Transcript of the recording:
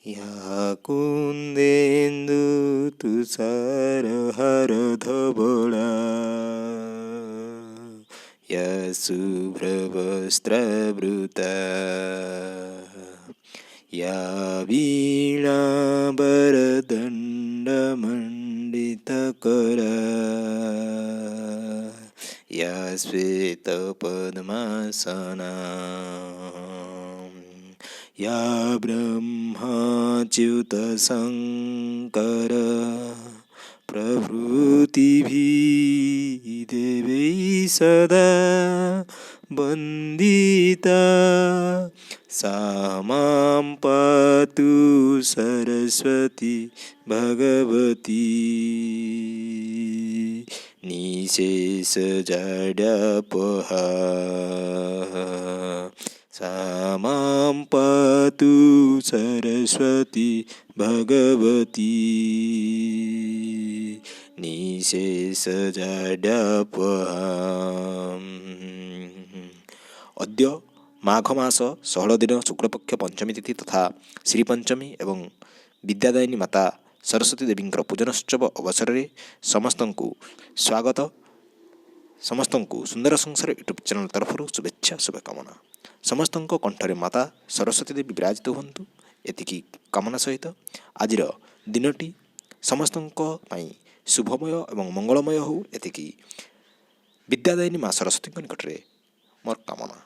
या कुन्देन्दु तुषारहार धवला या शुभ्रवस्त्रवृता या वीणाम्बरदण्डमण्डितकरा या श्वेतपद्मासना या ब्रह्माच्युतशङ्कर प्रभृतिभिः देवैः सदा वन्दिता सा मां पातु सरस्वती भगवती निशेषजाड्यापहा सा मां पातु सरस्वती भगवती निशेषजाड्यापहा। अद्य माघ मास 16 दिन शुक्लपक्ष पंचमी तिथि तथा श्रीपंचमी एवं विद्यादायिनी माता सरस्वती देवी पूजनोत्सव अवसर में समस्तंकु स्वागत। समस्तंकु सुंदर संसार यूट्यूब चैनल तरफ शुभेच्छा शुभकामना। समस्तंक कंठरे माता सरस्वती देवी विराजित हुंतु एतिकी कामना सहित आज दिनटी समस्तंक पई शुभमय एवं मंगलमय हो एतिकी विद्यादायिनी माँ सरस्वती निकट में मोर कामना।